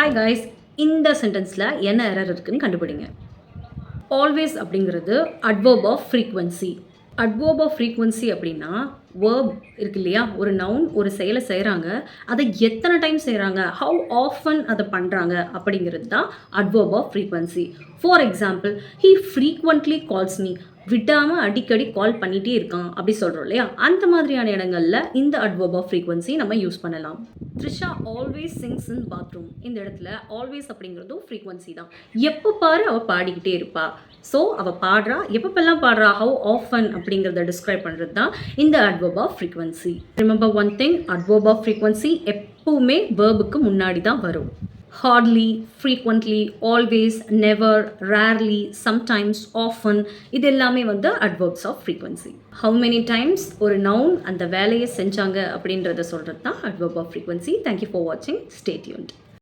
Hi guys, இந்த சென்டென்ஸில் என்ன error இருக்குன்னு கண்டுபிடிங்க. ஆல்வேஸ் அப்படிங்கிறது adverb of frequency. Adverb of frequency அப்படின்னா வேர்ப் இருக்கு இல்லையா, ஒரு நவுன் ஒரு செயலை செய்கிறாங்க, அதை எத்தனை டைம் செய்கிறாங்க, ஹவு ஆஃபன் அதை பண்ணுறாங்க அப்படிங்கிறது தான் adverb of frequency. For example, he frequently calls me, விடாமல் அடிக்கடி கால் பண்ணிகிட்டே இருக்கான் அப்படி சொல்கிறோம் இல்லையா, அந்த மாதிரியான இடங்களில் இந்த அட்வர்ப் ஆஃப் ஃப்ரீக்வன்சி நம்ம யூஸ் பண்ணலாம். த்ரிஷா ஆல்வேஸ் சிங்ஸ் இன் பாத்ரூம், இந்த இடத்துல ஆல்வேஸ் அப்படிங்கிறதும் ஃப்ரீக்வன்சி தான். எப்போ பாரு அவள் பாடிக்கிட்டே இருப்பா. ஸோ அவள் பாடுறா, எப்பப்பெல்லாம் பாடுறா, ஹவு ஆஃபன் அப்படிங்கிறத டிஸ்கிரைப் பண்ணுறது தான் இந்த adverb of frequency. Remember one thing, adverb of frequency எப்பவுமே வேர்புக்கு முன்னாடி தான் வரும். Hardly, frequently, always, never, rarely, sometimes, often, இது எல்லாமே வந்து adverbs of frequency. How many times ஒரு நவுன் அந்த வேலையை செஞ்சாங்க அப்படின்றத சொல்கிறது தான் adverb of frequency. Thank you for வாட்சிங். Stay tuned.